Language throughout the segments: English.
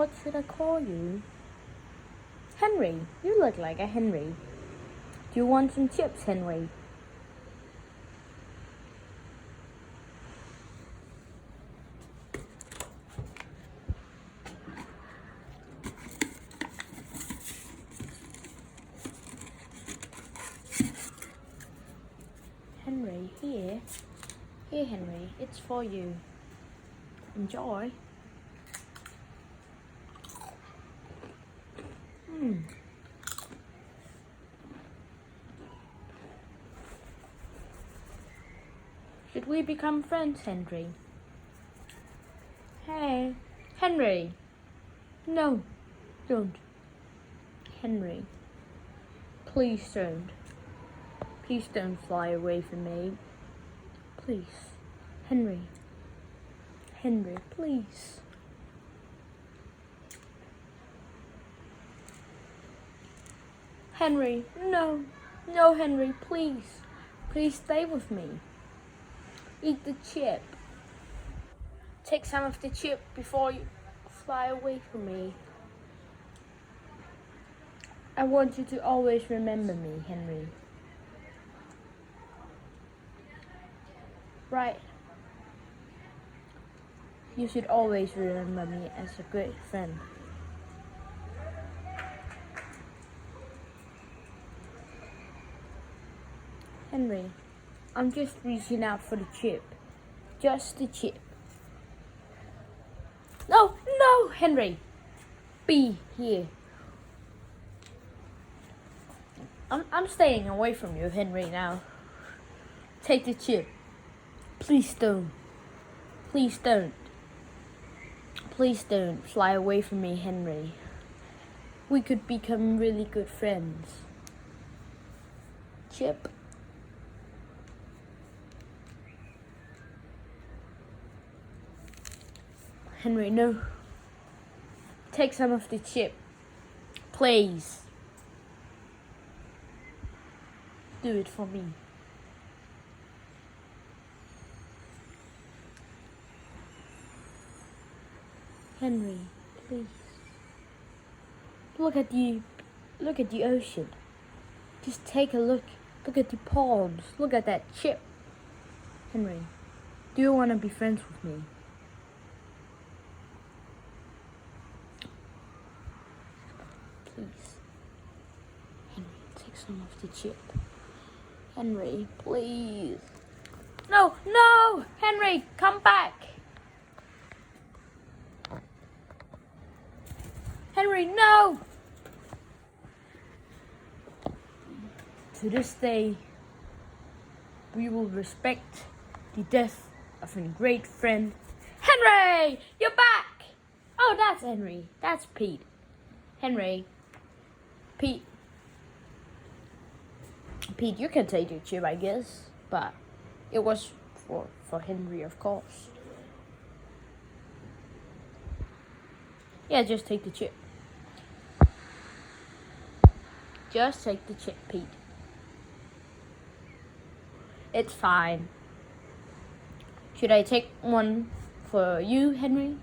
What should I call you? Henry. You look like a Henry. Do you want some chips, Henry? Henry, here. Here, Henry. It's for you. Enjoy. Should we become friends, Henry? Hey, Henry. No, don't. Henry, please don't. Please don't fly away from me. Please. Henry. Henry, please. Henry, no. No, Henry, please. Please stay with me. Eat the chip. Take some of the chip before you fly away from me. I want you to always remember me, Henry. Right. You should always remember me as a great friend. Henry, I'm just reaching out for the chip. Just the chip. No, no, Henry. Be here. I'm staying away from you, Henry, now. Take the chip. Please don't. Please don't. Please don't fly away from me, Henry. We could become really good friends. Chip. Henry, no. Take some of the chip. Please. Do it for me. Henry, please. Look at the ocean. Just take a look. Look at the palms. Look at that chip. Henry, do you want to be friends with me? Please. Henry, take some of the chip. Henry, please. No, no! Henry, come back! Henry, no! To this day, we will respect the death of a great friend. Henry! You're back! Oh, that's Henry. That's Pete. Henry. Pete, you can take your chip, I guess. But it was for Henry, of course. Yeah, just take the chip. Just take the chip, Pete. It's fine. Should I take one for you, Henry?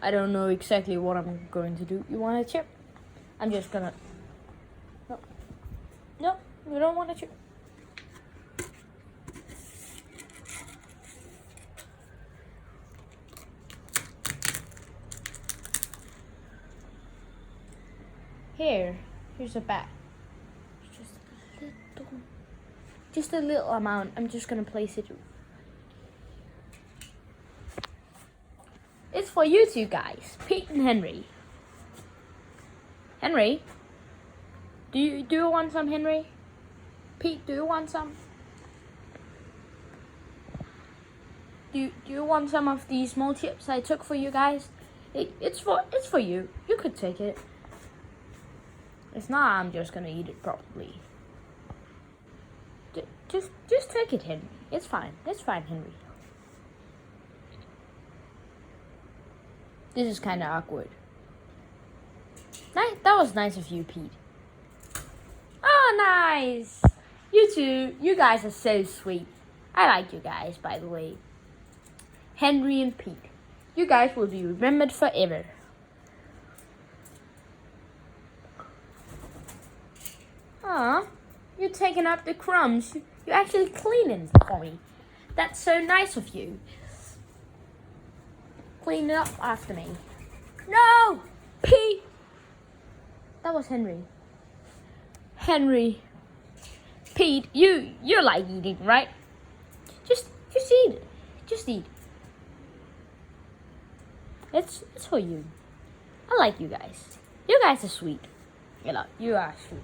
I don't know exactly what I'm going to do. You want a chip? I'm just gonna... No, you don't want a chip. Here's a bag. Just a little amount. I'm just gonna place it. It's for you two guys, Pete and Henry. Henry, do you want some, Henry? Pete, do you want some? Do you want some of these small chips I took for you guys? It's for you. You could take it. If not, I'm just gonna eat it properly. Just take it, Henry. It's fine. It's fine, Henry. This is kind of awkward. That was nice of you, Pete. Oh, nice. You two, you guys are so sweet. I like you guys, by the way. Henry and Pete. You guys will be remembered forever. Aw, you're taking up the crumbs. You're actually cleaning for me. That's so nice of you. Clean it up after me. No! Pete! That was Henry. Henry. Pete, you like eating, right? Just eat it. Just eat. It's for you. I like you guys. You guys are sweet. You are sweet.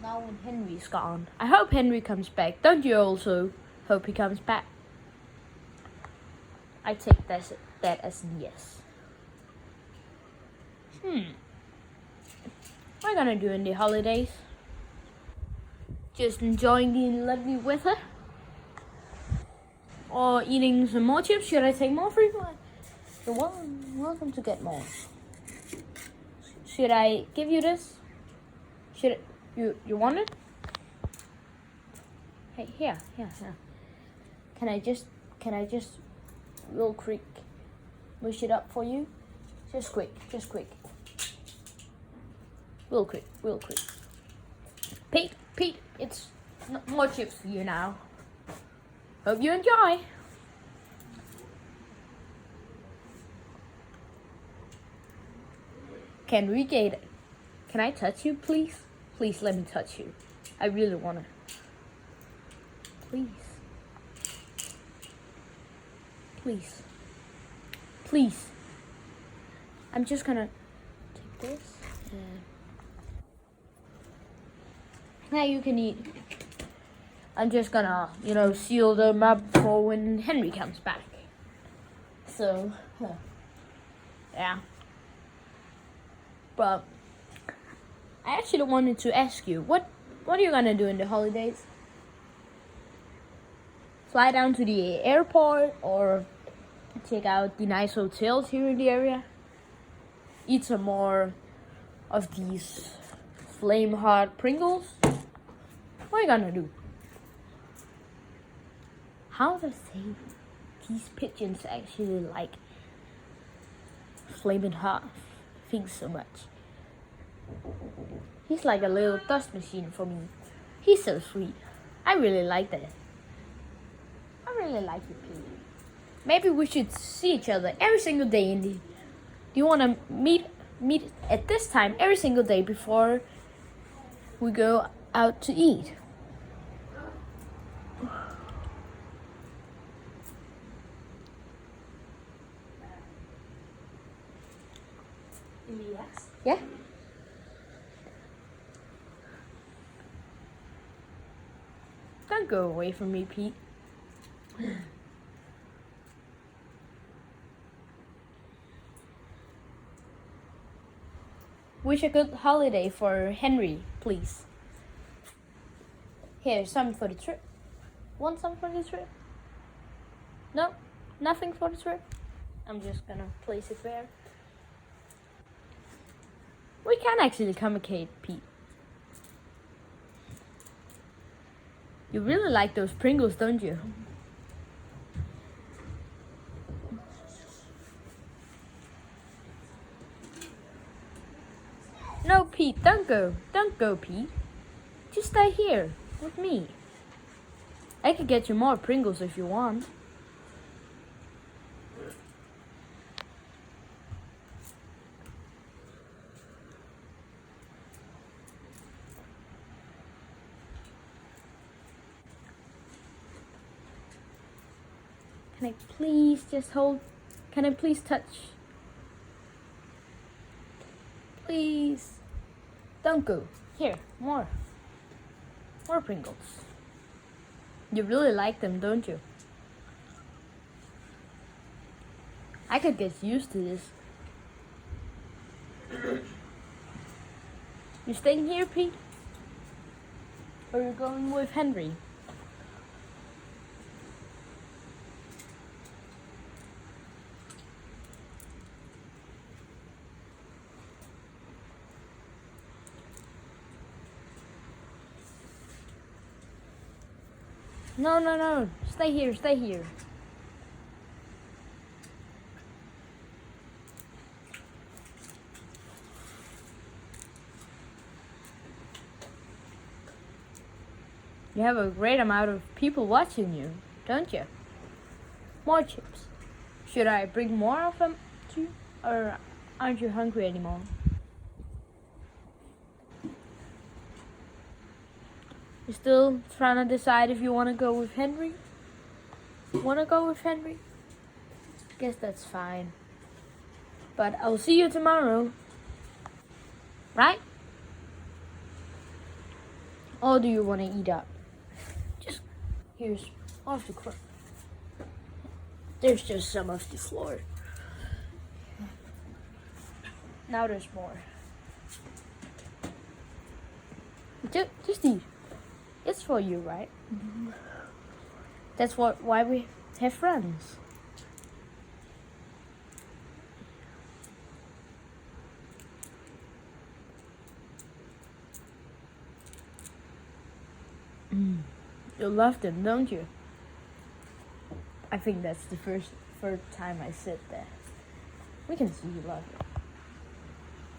Now when Henry's gone, I hope Henry comes back. Don't you also hope he comes back? I take that as yes. What are you gonna do in the holidays? Just enjoying the lovely weather? Or eating some more chips? Should I take more for you? You're welcome to get more. Should I give you this? Should you want it? Hey, here. Can I just real quick push it up for you? Just quick. Real quick. Pete, it's more chips for you now. Hope you enjoy. Can we get it? Can I touch you, please? Please let me touch you. I really wanna. Please. I'm just gonna take this. Now you can eat. I'm just gonna, seal them up for when Henry comes back. So, yeah. But I actually wanted to ask you, what are you gonna do in the holidays? Fly down to the airport or check out the nice hotels here in the area? Eat some more of these flame hot Pringles? What are you gonna do? How does these pigeons actually like flaming hot things so much? He's like a little dust machine for me. He's so sweet. I really like that. I really like you, Pete. Maybe we should see each other every single day, Indy. Do you want to meet at this time every single day before we go out to eat? Yes. Yeah? Don't go away from me, Pete. Wish a good holiday for Henry, please. Here, some for the trip. Want some for the trip? No? Nothing for the trip? I'm just gonna place it there. We can actually communicate, Pete. You really like those Pringles, don't you? No, Pete, don't go. Don't go, Pete. Just stay here with me. I could get you more Pringles if you want. Can I please just hold? Can I please touch? Please. Don't go. Here, more. More Pringles. You really like them, don't you? I could get used to this. You staying here, Pete? Or are you going with Henry? No. Stay here. You have a great amount of people watching you, don't you? More chips. Should I bring more of them to you? Or aren't you hungry anymore? You're still trying to decide if you want to go with Henry? Want to go with Henry? Guess that's fine. But I'll see you tomorrow. Right? Or do you want to eat up? Just, here's off the crust. There's just some of the floor. Now there's more. Just eat. It's for you, right? Mm-hmm. That's why we have friends. You love them, don't you? I think that's the first time I sit there. We can see you love it.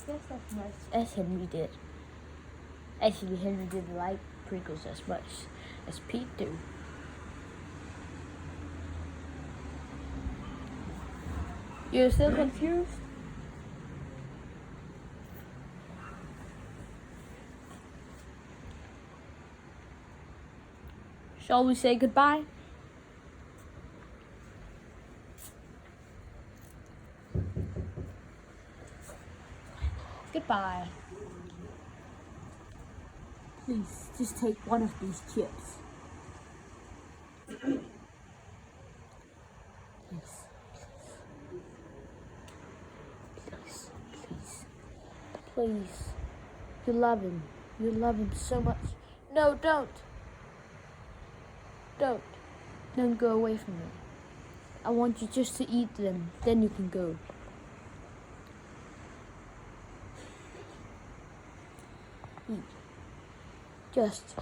Yes, that's nice. As Henry did. Actually, Henry didn't like Pringles as much as Pete do. You're still confused? Shall we say goodbye? Goodbye. Please, just take one of these chips. Please. Please. You love him. You love him so much. No, don't. Don't go away from me. I want you just to eat them. Then you can go. Eat. Just.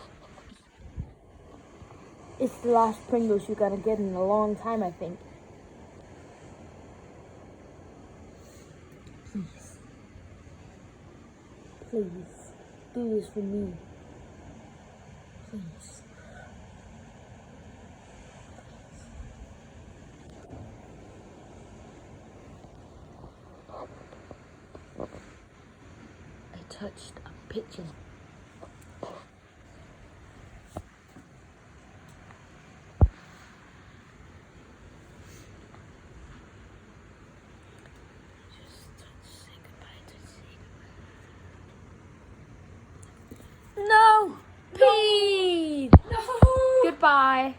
It's the last Pringles you're gonna get in a long time, I think. Please. Please. Do this for me. Please. I touched a pigeon. No! Pete! No! Goodbye.